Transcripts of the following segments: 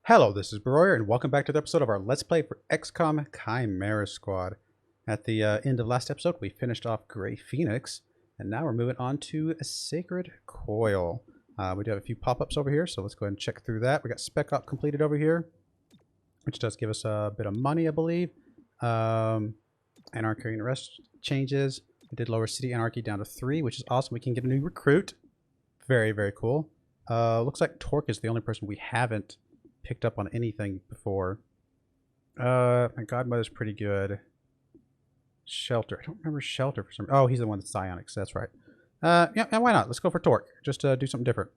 Hello, this is Broyar, and welcome back to the episode of our Let's Play for XCOM Chimera Squad. At the end of last episode, we finished off Grey Phoenix, and now we're moving on to a Sacred Coil. We do have a few pop-ups over here, so let's go ahead and check through that. We got Spec Op completed over here, which does give us a bit of money, I believe. Anarchy and Arrest changes. We did lower City Anarchy down to 3, which is awesome. We can get a new recruit. Very, very cool. Looks like Torque is the only person we haven't picked up on anything before. My Godmother's pretty good. Shelter. I don't remember Shelter for some. Oh, he's the one that's psionics. That's right. Yeah, why not? Let's go for Torque. Just do something different.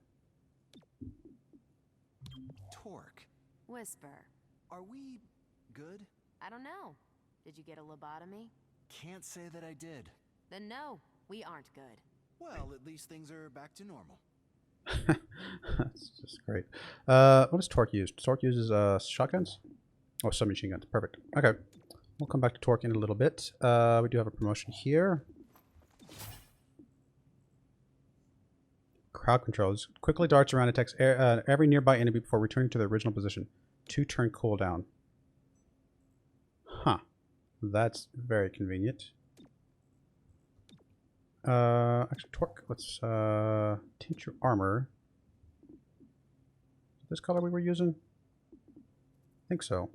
Torque. Whisper. Are we good? I don't know. Did you get a lobotomy? Can't say that I did. Then no, we aren't good. Well, at least things are back to normal. That's just great. What does Torque use? Torque uses shotguns? Oh, submachine guns. Perfect. Okay. We'll come back to Torque in a little bit. We do have a promotion here. Crowd controls. Quickly darts around and attacks every nearby enemy before returning to their original position. 2-turn cooldown. Huh. That's very convenient. Actually, Torque. Let's tint your armor. Is this color we were using? I think so.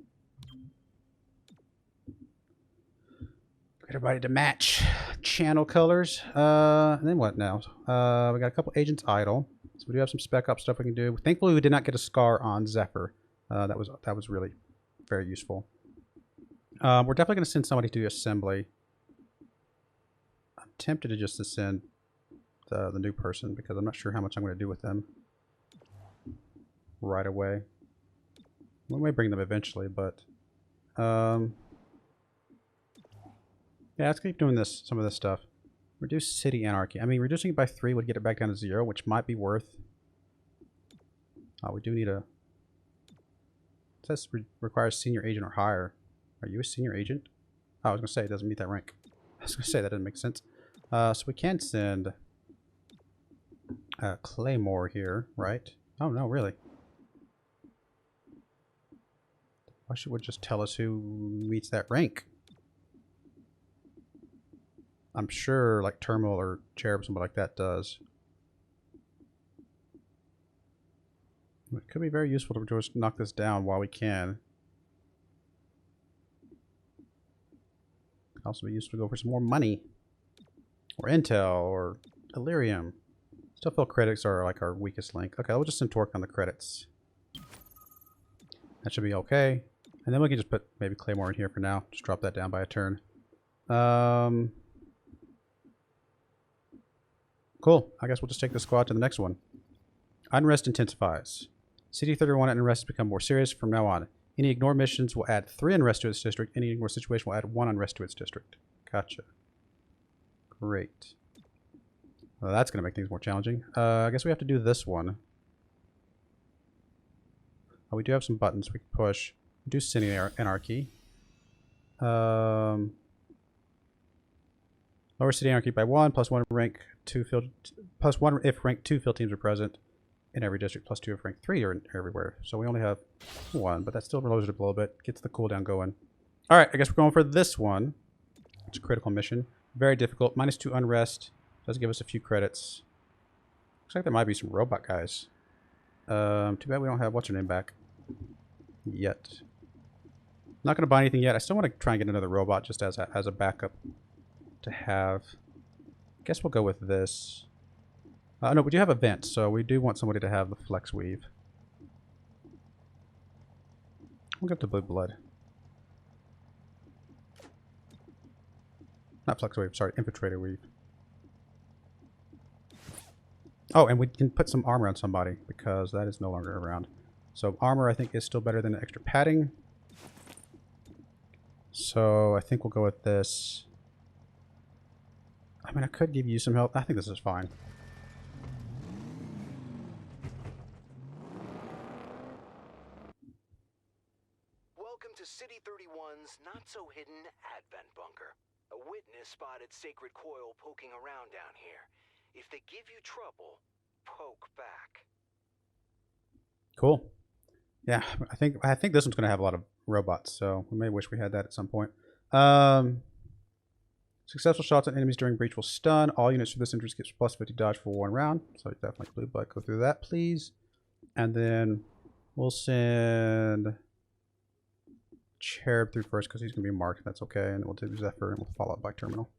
Get everybody to match channel colors. And then what now? We got a couple agents idle, so we do have some spec op stuff we can do. Thankfully, we did not get a scar on Zephyr. That was really very useful. We're definitely going to send somebody to assembly. I'm tempted to just send the new person because I'm not sure how much I'm going to do with them right away. We may bring them eventually, but yeah, let's keep doing some of this stuff. Reduce city anarchy. I mean, reducing it by 3 would get it back down to 0, which might be worth. We do need a. It says requires senior agent or higher. Are you a senior agent? Oh, I was gonna say it doesn't meet that rank. I was gonna say that doesn't make sense. So we can send Claymore here, right? Oh no, really? Why should it just tell us who meets that rank? I'm sure like Terminal or Cherub, something like that does. It could be very useful to just knock this down while we can. Could also be useful to go for some more money. Or intel, or Delirium. Still feel credits are like our weakest link. Okay, we'll just send Torque on the credits. That should be okay. And then we can just put maybe Claymore in here for now. Just drop that down by a turn. Cool. I guess we'll just take the squad to the next one. Unrest intensifies. City 31 unrest become more serious from now on. Any ignore missions will add 3 unrest to its district. Any ignore situation will add 1 unrest to its district. Gotcha. Great. Well, that's going to make things more challenging. I guess we have to do this one. Oh, we do have some buttons we can push. Do City Anarchy. Lower City Anarchy by 1, plus 1 rank 2 field, plus 1 if rank 2 field teams are present in every district, plus 2 if rank 3 are everywhere. So we only have 1, but that still lowers it a little bit. Gets the cooldown going. Alright, I guess we're going for this one. It's a critical mission. Very difficult. -2 unrest. Does give us a few credits. Looks like there might be some robot guys. Too bad we don't have what's her name back yet. Not going to buy anything yet. I still want to try and get another robot just as a backup to have. Guess we'll go with this. No, we do have a vent, so we do want somebody to have the flex weave. We'll get the blue blood. Not flex weave, sorry, infiltrator weave. Oh, and we can put some armor on somebody because that is no longer around. So armor, I think, is still better than extra padding. So I think we'll go with this. I mean, I could give you some help. I think this is fine. Welcome to City 31's not-so-hidden Advent Bunker. A witness spotted Sacred Coil poking around down here. If they give you trouble, poke back. Cool. Yeah, I think this one's gonna have a lot of robots, so we may wish we had that at some point. Successful shots on enemies during breach will stun. All units for this interest gets plus 50 dodge for 1 round. So definitely blue blood. Go through that, please. And then we'll send Cherub through first because he's gonna be marked. That's okay. And we'll do Zephyr and we'll follow up by Terminal.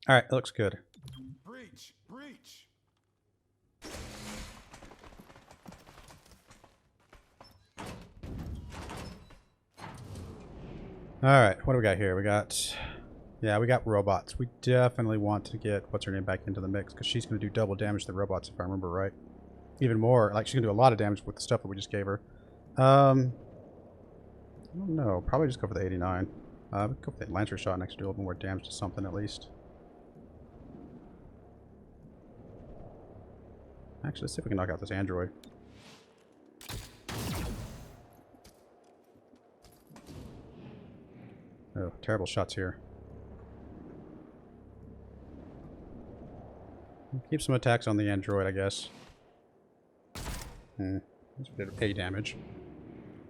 All right, it looks good. Breach! Breach! All right, what do we got here? We got robots. We definitely want to get what's her name back into the mix because she's going to do double damage to the robots if I remember right. Even more, like she's going to do a lot of damage with the stuff that we just gave her. I don't know. Probably just go for the 89. Go for the Lancer shot next to do a little more damage to something at least. Actually, let's see if we can knock out this android. Oh, terrible shots here. Keep some attacks on the android, I guess. That's a bit of A damage.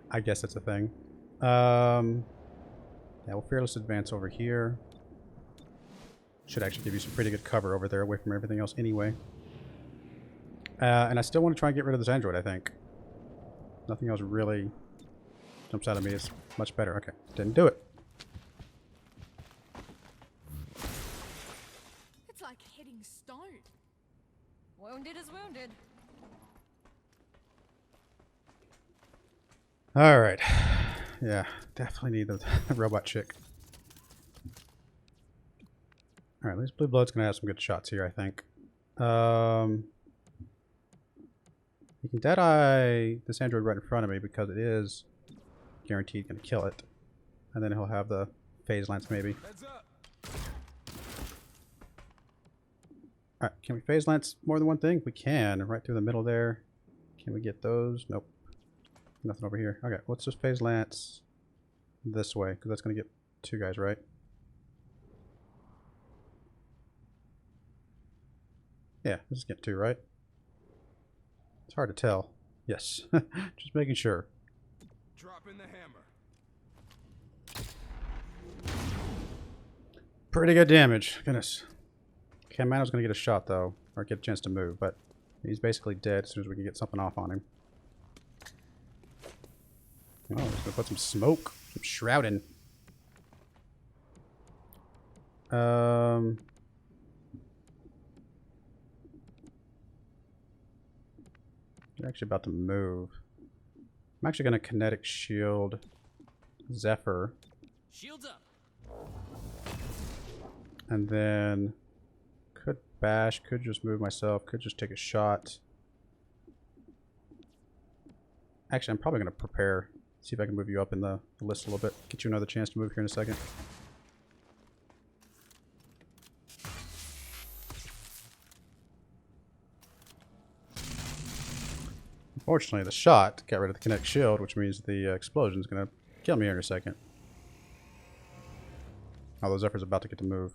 I guess that's a thing. Yeah, we'll fearless advance over here. Should actually give you some pretty good cover over there, away from everything else anyway. And I still want to try and get rid of this android, I think. Nothing else really jumps out at me as much better. Okay, didn't do it. It's like hitting stone. Wounded is wounded. Alright. Yeah, definitely need the robot chick. Alright, at least Blue Blood's gonna have some good shots here, I think. You can Deadeye this android right in front of me because it is guaranteed gonna kill it. And then he'll have the phase lance maybe. Alright, can we phase lance more than one thing? We can, right through the middle there. Can we get those? Nope. Nothing over here. Okay, let's just phase lance this way, because that's going to get 2 guys, right? Yeah, let's get 2, right? It's hard to tell. Yes. Just making sure. Drop in the hammer. Pretty good damage. Goodness. Camano's going to get a shot, though, or get a chance to move, but he's basically dead as soon as we can get something off on him. Oh, he's going to put some smoke, some shrouding. You're actually about to move. I'm actually going to kinetic shield Zephyr. Shields up. And then could bash, could just move myself, could just take a shot. Actually, I'm probably going to prepare. See if I can move you up in the list a little bit. Get you another chance to move here in a second. Unfortunately, the shot got rid of the kinetic shield, which means the explosion is going to kill me here in a second. Although Zephyr's about to get to move.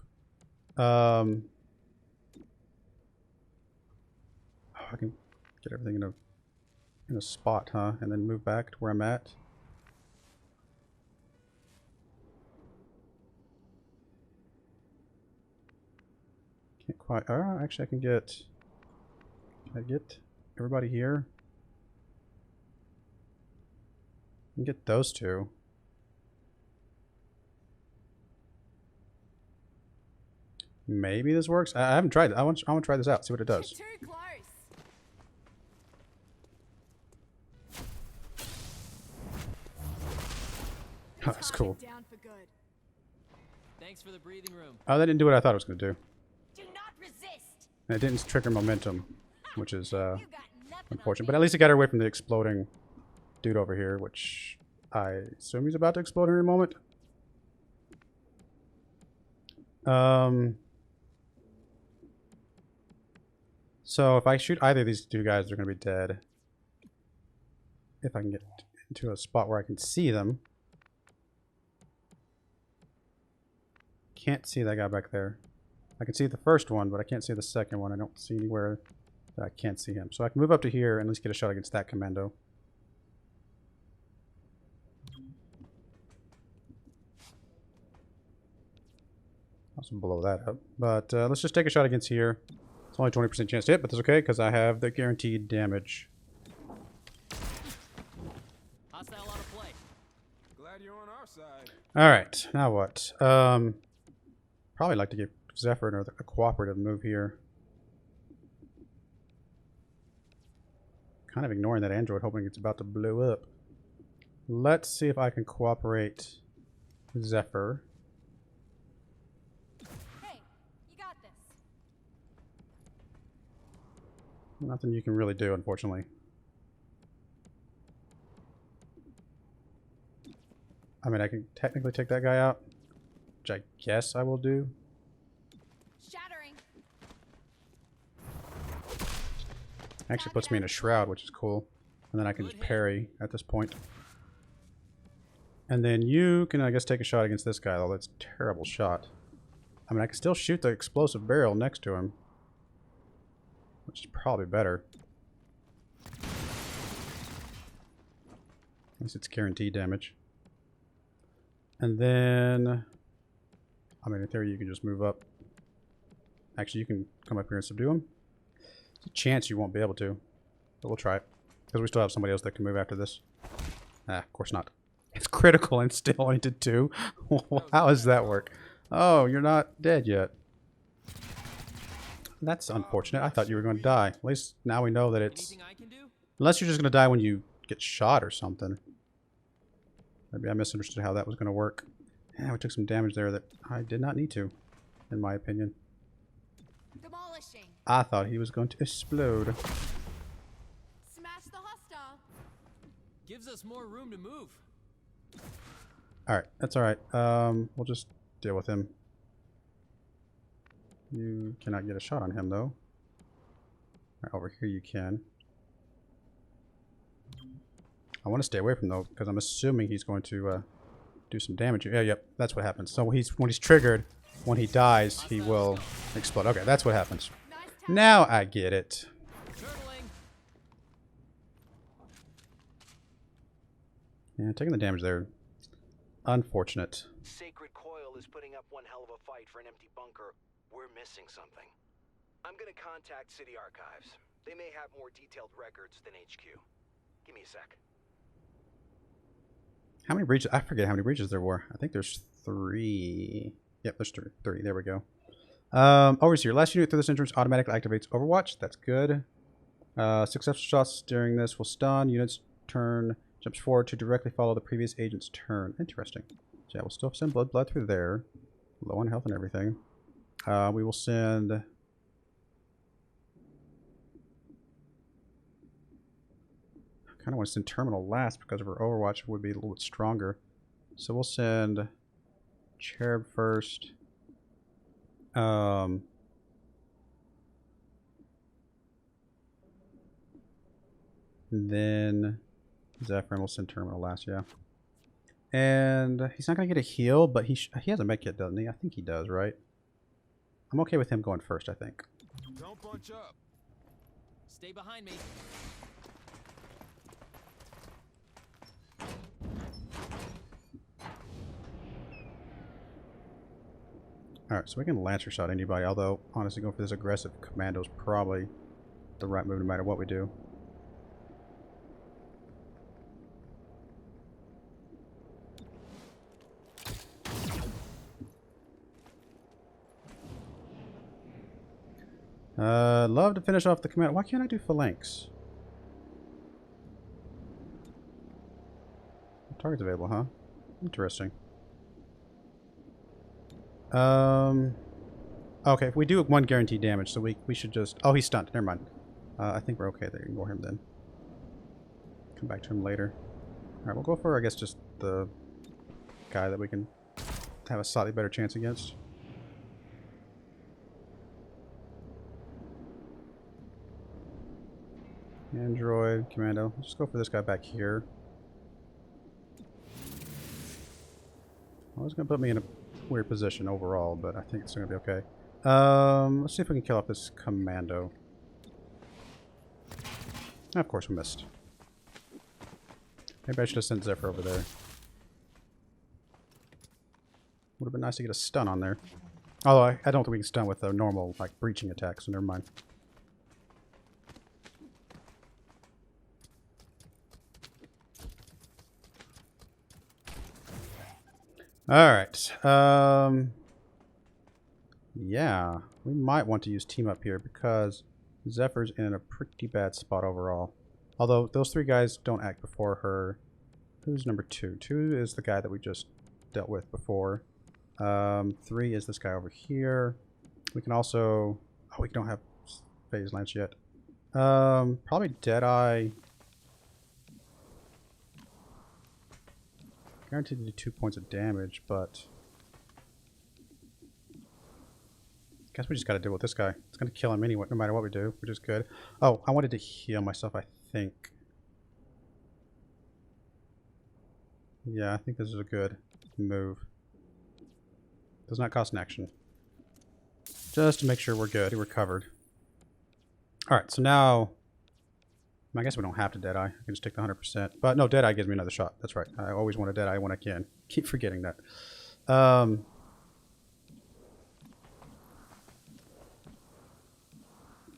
Oh, I can get everything in a spot, huh? And then move back to where I'm at. Can't quite. Oh, actually, I can get. Can I get everybody here? I can get those 2. Maybe this works. I haven't tried it. I want to try this out. See what it does. You're too close. Oh, that's cool. Down for good. Thanks for the breathing room. Oh, that didn't do what I thought it was going to do. Do not resist. And it didn't trigger momentum, which is You got nothing unfortunate. on But me. at least it got her away from the exploding dude over here, which I assume he's about to explode in a moment. So if I shoot either of these 2 guys, they're going to be dead. If I can get into a spot where I can see them. Can't see that guy back there. I can see the first one, but I can't see the second one. I don't see anywhere that I can't see him. So I can move up to here and at least get a shot against that commando. Let's blow that up. But let's just take a shot against here. It's only 20% chance to hit, but that's okay because I have the guaranteed damage. Hostile out of play. Glad you're on our side. Alright, now what? Probably like to give Zephyr a cooperative move here. Kind of ignoring that android, hoping it's about to blow up. Let's see if I can cooperate Zephyr. Hey, you got this. Nothing you can really do, unfortunately. I mean, I can technically take that guy out, which I guess I will do. Shattering. Actually puts me in a shroud, which is cool. And then I can just parry at this point. And then you can, I guess, take a shot against this guy, though. That's a terrible shot. I mean, I can still shoot the explosive barrel next to him, which is probably better. At least it's guaranteed damage. And then, I mean, in theory, you can just move up. Actually, you can come up here and subdue him. There's a chance you won't be able to, but we'll try it. Because we still have somebody else that can move after this. Ah, of course not. It's critical and still only did 2. How does that work? Oh, you're not dead yet. That's unfortunate. I thought you were going to die. At least now we know that it's... Anything I can do? Unless you're just going to die when you get shot or something. Maybe I misunderstood how that was going to work. Yeah, we took some damage there that I did not need to, in my opinion. Demolishing. I thought he was going to explode. Smash the hostile. Gives us more room to move. Alright, that's alright. We'll just deal with him. You cannot get a shot on him, though. Right, over here you can. I want to stay away from though, because I'm assuming he's going to do some damage. Yeah, yep, that's what happens. So when he's triggered, when he dies, he will explode. Okay, that's what happens. Nice tap. Now I get it. Turtling. Yeah, taking the damage there. Unfortunate. Sacred Coil is putting up one hell of a fight for an empty bunker. We're missing something. I'm gonna contact City Archives. They may have more detailed records than HQ. Give me a sec. How many breaches? I forget how many breaches there were. I think there's 3. Yep, there's 3. There we go. Overseer. Last unit through this entrance automatically activates Overwatch. That's good. Successful shots during this will stun. Unit's turn jumps forward to directly follow the previous agent's turn. Interesting. So yeah, we'll still send blood through there. Low on health and everything. We will send... I kind of want to send Terminal last because of her Overwatch would be a little bit stronger. So we'll send Cherub first. And then Zephyr will send Terminal last, yeah. And he's not going to get a heal, but he has a med kit, doesn't he? I think he does, right? I'm okay with him going first, I think. Don't bunch up. Stay behind me. Alright, so we can Lancer shot anybody, although honestly going for this aggressive commando is probably the right move no matter what we do. Love to finish off the commando. Why can't I do phalanx? Target's available, huh? Interesting. Okay, if we do 1 guaranteed damage, so we should just... Oh, he's stunned. Never mind. I think we're okay there. Ignore him then. Come back to him later. Alright, we'll go for, I guess, just the guy that we can have a slightly better chance against. Android, commando. Let's just go for this guy back here. Well, it's going to put me in a weird position overall, but I think it's going to be okay. Let's see if we can kill off this commando. Of course we missed. Maybe I should have sent Zephyr over there. Would have been nice to get a stun on there. Although I don't think we can stun with a normal, like, breaching attack, so never mind. Alright. Yeah. We might want to use team up here because Zephyr's in a pretty bad spot overall. Although those three guys don't act before her. Who's number 2? 2 is the guy that we just dealt with before. 3 is this guy over here. We can also... Oh, we don't have phase lance yet. Probably Deadeye. Guaranteed to do 2 points of damage, but... Guess we just gotta deal with this guy. It's gonna kill him anyway, no matter what we do, which is good. Oh, I wanted to heal myself, I think. Yeah, I think this is a good move. Does not cost an action. Just to make sure we're good, we're covered. Alright, so now... I guess we don't have to Deadeye. I can just take the 100%. But no, Deadeye gives me another shot. That's right. I always want a Deadeye when I can. Keep forgetting that.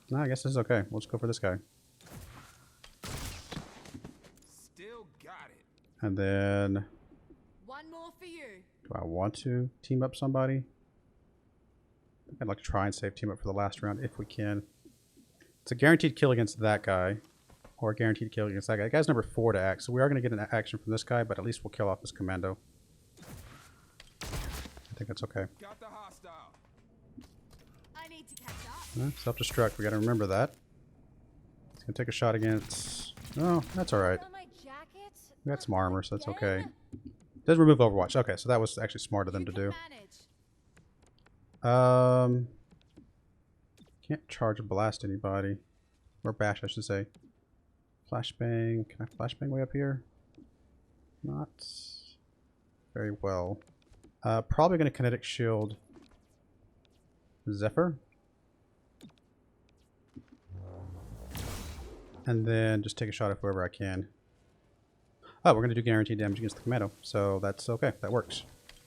No, I guess this is okay. We'll just go for this guy. Still got it. And then... One more for you. Do I want to team up somebody? I think I'd like to try and save team up for the last round if we can. It's a guaranteed kill against that guy. Or a guaranteed kill against that guy. That guy's number 4 to act. So we are going to get an action from this guy, but at least we'll kill off this commando. I think that's okay. Got the hostile. I need to catch up. Self-destruct. We got to remember that. He's going to take a shot against... Oh, that's alright. On my jacket. We got some armor, so that's okay. Does remove Overwatch. Okay, so that was actually smart of them to do. Manage. Can't charge or blast anybody. Or bash, I should say. Flashbang. Can I flashbang way up here? Not very well. Probably going to kinetic shield Zephyr. And then just take a shot at whoever I can. Oh, we're going to do guaranteed damage against the commando. So that's okay. That works.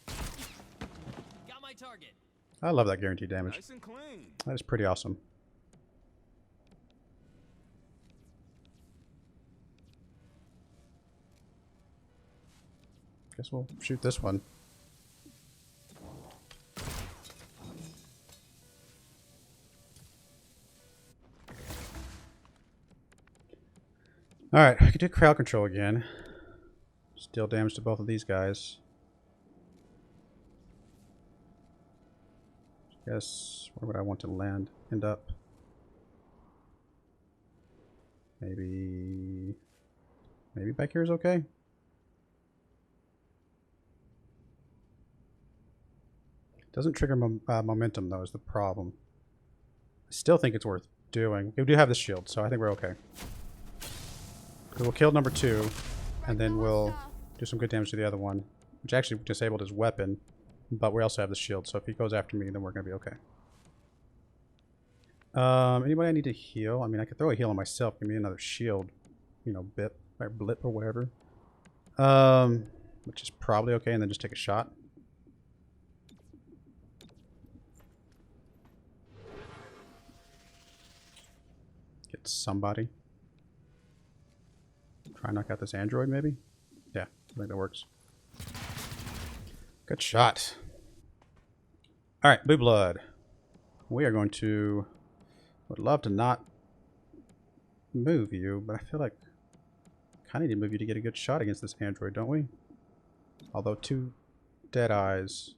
Got my target. I love that guaranteed damage. Nice and clean. That is pretty awesome. Guess we'll shoot this one. Alright, I can do crowd control again. Just deal damage to both of these guys. Guess, where would I want to end up? Maybe back here is okay. Doesn't trigger momentum though is the problem. I still think it's worth doing. We do have this shield, so I think we're okay. We'll kill number 2, and then we'll do some good damage to the other one, which actually disabled his weapon, but we also have the shield, so if he goes after me, then we're going to be okay. Anybody I need to heal? I mean, I could throw a heal on myself, give me another shield, you know, blip or whatever. Which is probably okay, and then just take a shot. Get somebody. Try and knock out this android, maybe? Yeah, I think that works. Good shot. Alright, Blue Blood. We are going to... Would love to not move you, but I feel like I kind of need to move you to get a good shot against this android, don't we? Although 2 dead eyes.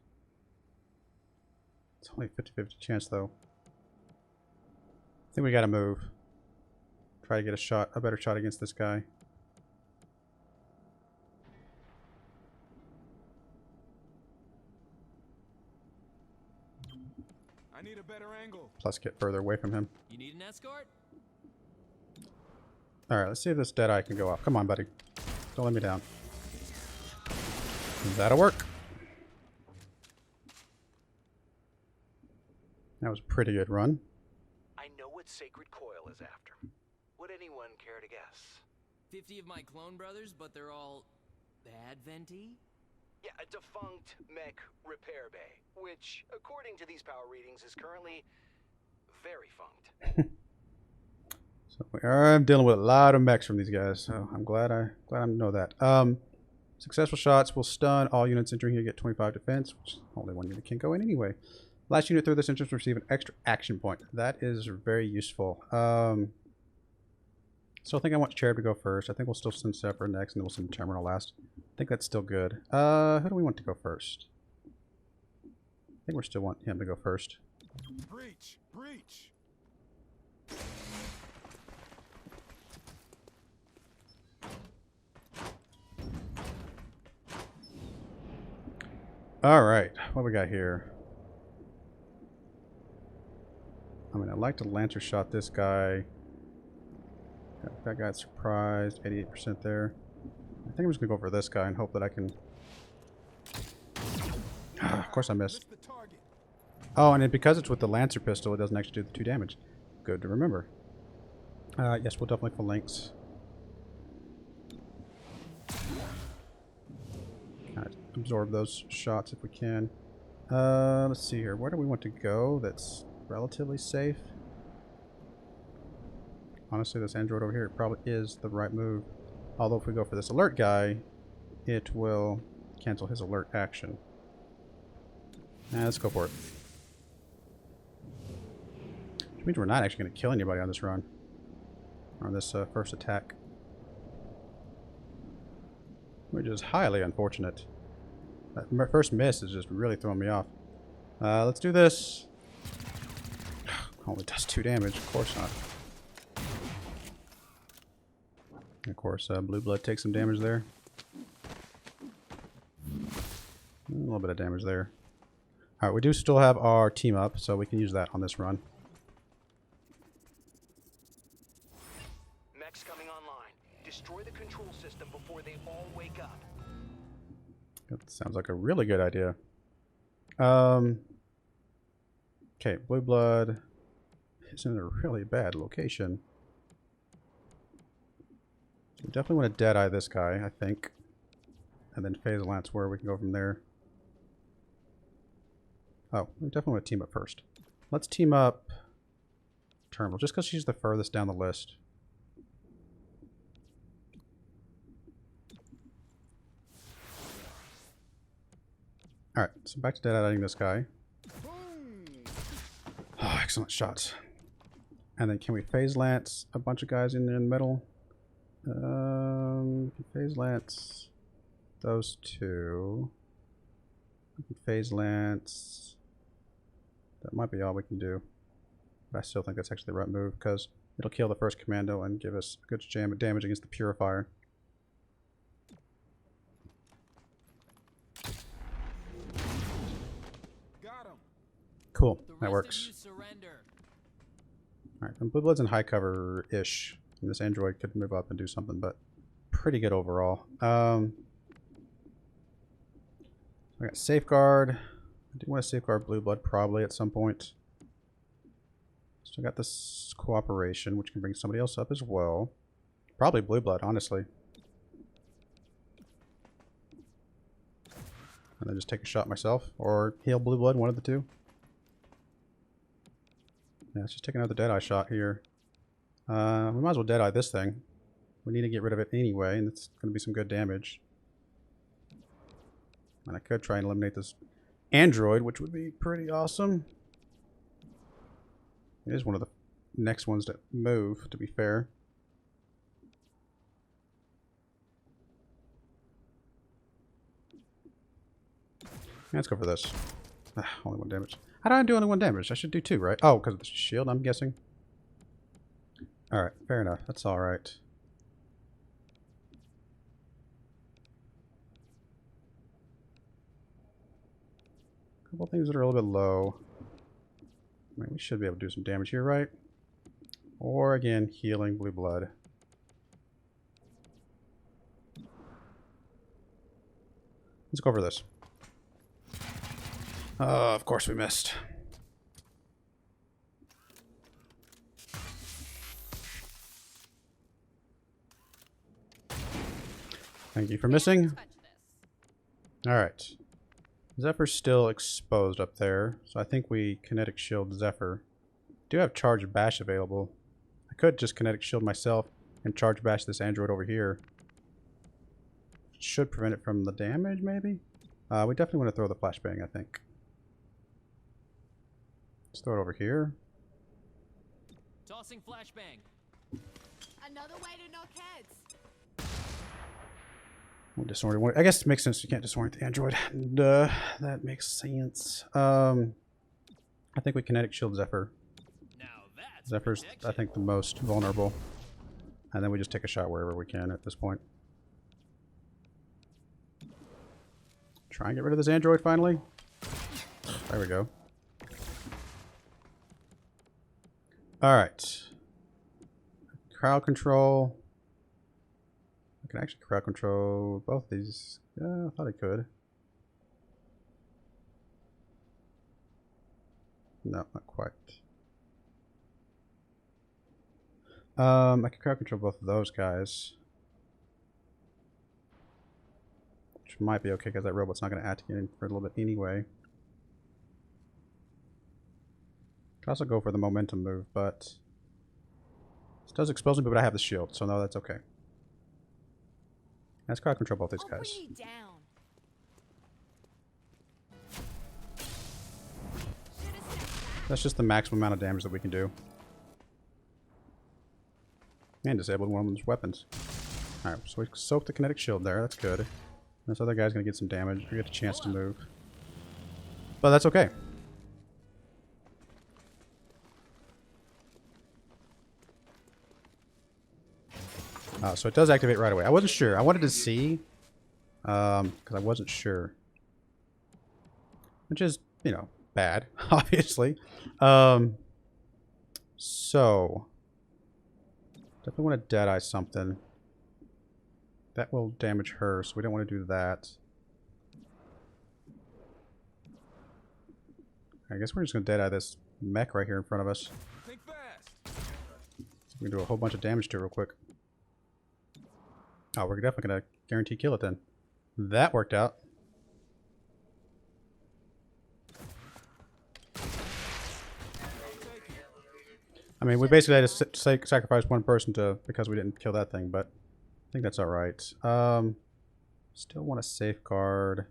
It's only a 50-50 chance, though. I think we gotta move. Try to get a better shot against this guy. I need a better angle. Plus get further away from him. You need an escort? Alright, let's see if this Deadeye can go off. Come on, buddy. Don't let me down. That'll work. That was a pretty good run. I know what Sacred Coil is after. Would anyone care to guess? 50 of my clone brothers, but they're all bad venti? Yeah, a defunct mech repair bay, which, according to these power readings, is currently very funked. So we are dealing with a lot of mechs from these guys. So I'm glad I know that. Successful shots will stun all units entering here. Get 25 defense, which only one unit can go in anyway. Last unit through this entrance will receive an extra action point. That is very useful. So I think I want Cherub to go first. I think we'll still send Sephiroth next, and then we'll send Terminal last. I think that's still good. Who do we want to go first? I think we still want him to go first. Breach! Breach! Alright, what we got here? I mean, I'd like to Lancer shot this guy. That got surprised. 88% there. I think I'm just going to go for this guy and hope that I can... of course I missed. Missed the target. Oh, and because it's with the Lancer pistol, it doesn't actually do the 2 damage. Good to remember. Yes, we'll definitely phalanx. Kind of absorb those shots if we can. Let's see here. Where do we want to go that's relatively safe? Honestly, this android over here probably is the right move. Although if we go for this alert guy, it will cancel his alert action. Let's go for it. Which means we're not actually going to kill anybody on this run. Or on this first attack. Which is highly unfortunate. That first miss is just really throwing me off. Let's do this. Only does 2 damage. Of course not. Of course, Blue Blood takes some damage there. A little bit of damage there. Alright, we do still have our team up, so we can use that on this run. Mech's coming online. Destroy the control system before they all wake up. That sounds like a really good idea. Okay, Blue Blood is in a really bad location. We definitely want to Deadeye this guy, I think. And then Phase Lance where we can go from there. Oh, we definitely want to team up first. Let's team up Terminal, just because she's the furthest down the list. Alright, so back to Deadeyeing this guy. Oh, excellent shots. And then can we Phase Lance a bunch of guys in there in the middle? Phase Lance those 2. Phase Lance. That might be all we can do. But I still think that's actually the right move because it'll kill the first commando and give us good damage against the Purifier. Got him. Cool, The that rest works. of you surrender. Alright, and Blue Blood's in high cover-ish. This android could move up and do something, but pretty good overall. I got Safeguard. I do want to safeguard Blue Blood probably at some point. Still got this Cooperation, which can bring somebody else up as well. Probably Blue Blood, honestly. And then just take a shot myself, or heal Blue Blood, one of the two. Yeah, let's just take another Deadeye shot here. We might as well Deadeye this thing. We need to get rid of it anyway, and it's going to be some good damage. And I could try and eliminate this android, which would be pretty awesome. It is one of the next ones to move, to be fair. Let's go for this. Only 1 damage. How do I do only 1 damage? I should do 2, right? Oh, because of the shield, I'm guessing. Alright, fair enough. That's alright. A couple things that are a little bit low. I mean, we should be able to do some damage here, right? Or, again, healing Blue Blood. Let's go for this. Of course we missed. Thank you for missing. Touch this. Alright. Zephyr's still exposed up there, so I think we kinetic shield Zephyr. Do have charged bash available. I could just kinetic shield myself and charge bash this android over here. Should prevent it from the damage, maybe? We definitely want to throw the flashbang, I think. Let's throw it over here. Tossing flashbang. Another way to knock heads. We'll disorient. I guess it makes sense you can't disorient the android. Duh, that makes sense. I think we kinetic shield Zephyr. Now that's Zephyr's, protection. I think, the most vulnerable. And then we just take a shot wherever we can at this point. Try and get rid of this android finally. There we go. Alright. Crowd control. I can actually crowd control both these. Yeah, I thought I could. No, not quite. I can crowd control both of those guys. Which might be okay because that robot's not going to activate in for a little bit anyway. Could also go for the momentum move, but this does expose me, but I have the shield, so no, that's okay. Let's crowd control both these I'll guys. bring you down. Should've stepped back. That's just the maximum amount of damage that we can do. And disabled one of those weapons. Alright, so we soaked the kinetic shield there, that's good. This other guy's gonna get some damage, we get a chance to move. But that's okay. So it does activate right away. I wasn't sure. I wanted to see. Because I wasn't sure. Which is, you know, bad, obviously. So. Definitely want to deadeye something. That will damage her, so we don't want to do that. I guess we're just going to deadeye this mech right here in front of us. Think fast. We can do a whole bunch of damage to it real quick. Oh, we're definitely going to guarantee kill it then. That worked out. I mean, we basically had to sacrifice one person because we didn't kill that thing, but I think that's alright. Still want to safeguard.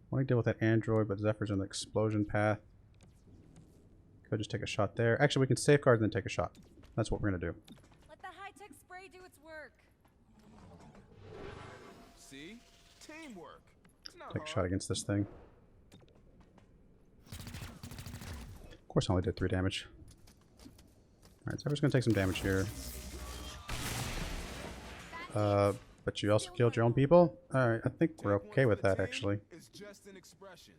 Want to deal with that android, but Zephyr's in the explosion path. Could just take a shot there. Actually, we can safeguard and then take a shot. That's what we're going to do. Let the high-tech spray do its work. See? Teamwork. It's not Take a hard. shot against this thing. Of course, I only did 3 damage. Alright, Zephyr's going to take some damage here. But you also killed your own people? Alright, I think we're Take one okay for with the that, team, actually. It's just an expression.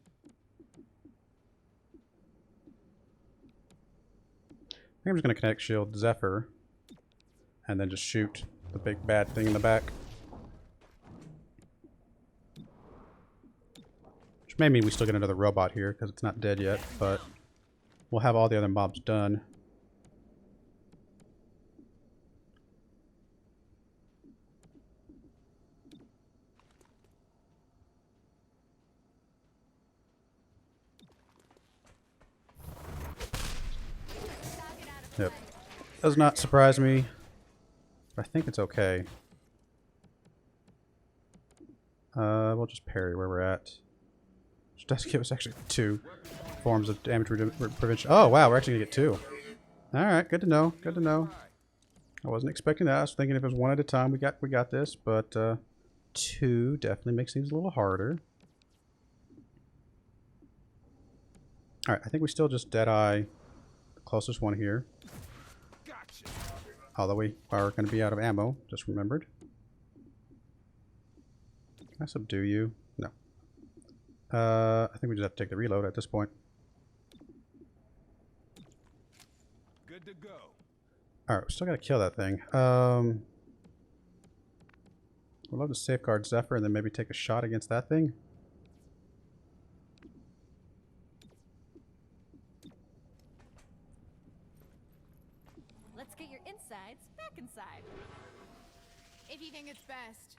I think I'm just going to kinetic shield Zephyr. And then just shoot the big bad thing in the back. Which may mean we still get another robot here, because it's not dead yet, but we'll have all the other mobs done. Yep. Does not surprise me. But I think it's okay. We'll just parry where we're at. Which does give us actually 2 forms of damage prevention. Oh, wow, we're actually going to get 2. Alright, good to know. Good to know. I wasn't expecting that. I was thinking if it was 1 at a time, we got this. But 2 definitely makes things a little harder. Alright, I think we still just deadeye the closest one here. Gotcha. Although we are going to be out of ammo, just remembered. Can I subdue you? No. I think we just have to take the reload at this point. Good to go. Alright, we still got to kill that thing. We'd love to safeguard Zephyr and then maybe take a shot against that thing. Let's get your insides back inside. If you think it's best.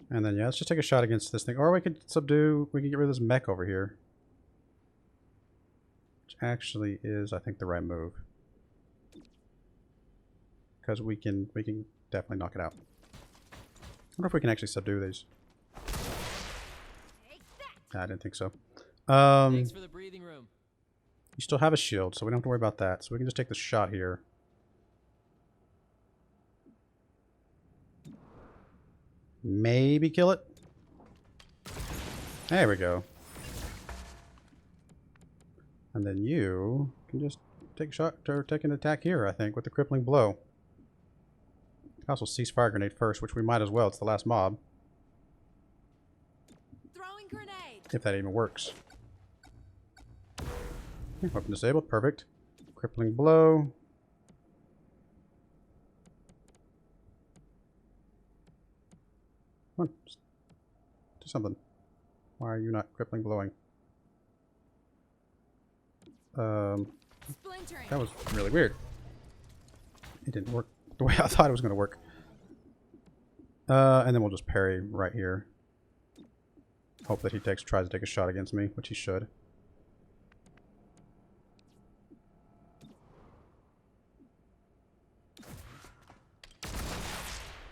And then, yeah, let's just take a shot against this thing. Or we could subdue... We can get rid of this mech over here. Which actually is, I think, the right move. Because we can definitely knock it out. I wonder if we can actually subdue these. I didn't think so. Thanks for the breathing room. You still have a shield, so we don't have to worry about that. So we can just take the shot here. Maybe kill it. There we go. And then you can just take a shot or take an attack here, I think, with the crippling blow. Also cease fire grenade first, which we might as well. It's the last mob. Throwing grenade. If that even works. Okay, weapon disabled. Perfect. Crippling blow. Come on. Just do something. Why are you not crippling blowing? Splintering. That was really weird. It didn't work the way I thought it was going to work. And then we'll just parry right here. Hope that he tries to take a shot against me, which he should.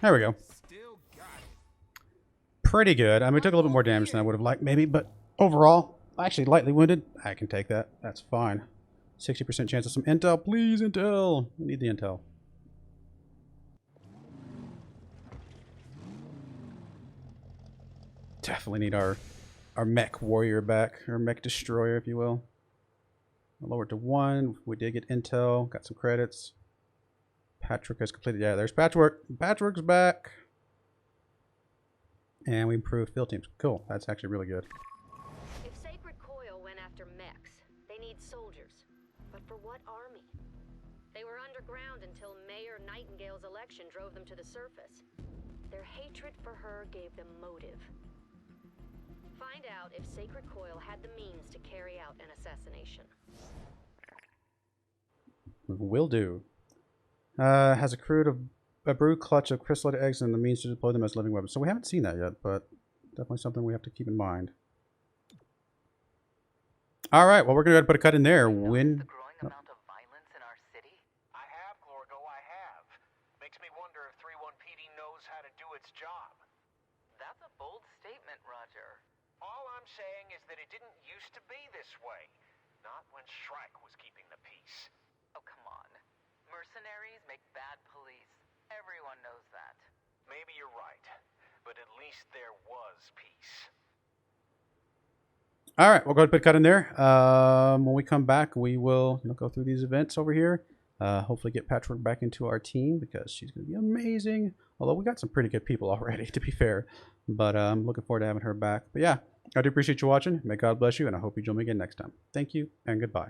There we go. Still got it. Pretty good. I mean, we took a little bit more damage than I would have liked, maybe, but overall, actually lightly wounded. I can take that. That's fine. 60% chance of some intel. Please, intel. We need the intel. Definitely need our mech warrior back, or mech destroyer, if you will. Lowered to 1. We did get intel. Got some credits. Patchwork has completed. Yeah, there's Patchwork. Patchwork's back. And we improved field teams. Cool. That's actually really good. If Sacred Coil went after mechs, they need soldiers. But for what army? They were underground until Mayor Nightingale's election drove them to the surface. Their hatred for her gave them motive. Find out if Sacred Coil had the means to carry out an assassination. Will do. Has accrued a brood clutch of chrysalid eggs and the means to deploy them as living weapons. So we haven't seen that yet, but definitely something we have to keep in mind. All right, well, we're going to put a cut in there. When... The growing amount of violence in our city? I have, Glorgo, I have. Makes me wonder if 3-1 PD knows how to do its job. That's a bold statement, Roger. All I'm saying is that it didn't used to be this way. Not when Shrike was keeping the peace. Oh, come on. Mercenaries make bad police. Everyone knows that. Maybe you're right, but at least there was peace. All right, we'll go ahead and put a cut in there. When we come back, we will go through these events over here. Hopefully get Patchwork back into our team because she's going to be amazing. Although we got some pretty good people already, to be fair. But I'm looking forward to having her back. But yeah, I do appreciate you watching. May God bless you, and I hope you join me again next time. Thank you, and goodbye.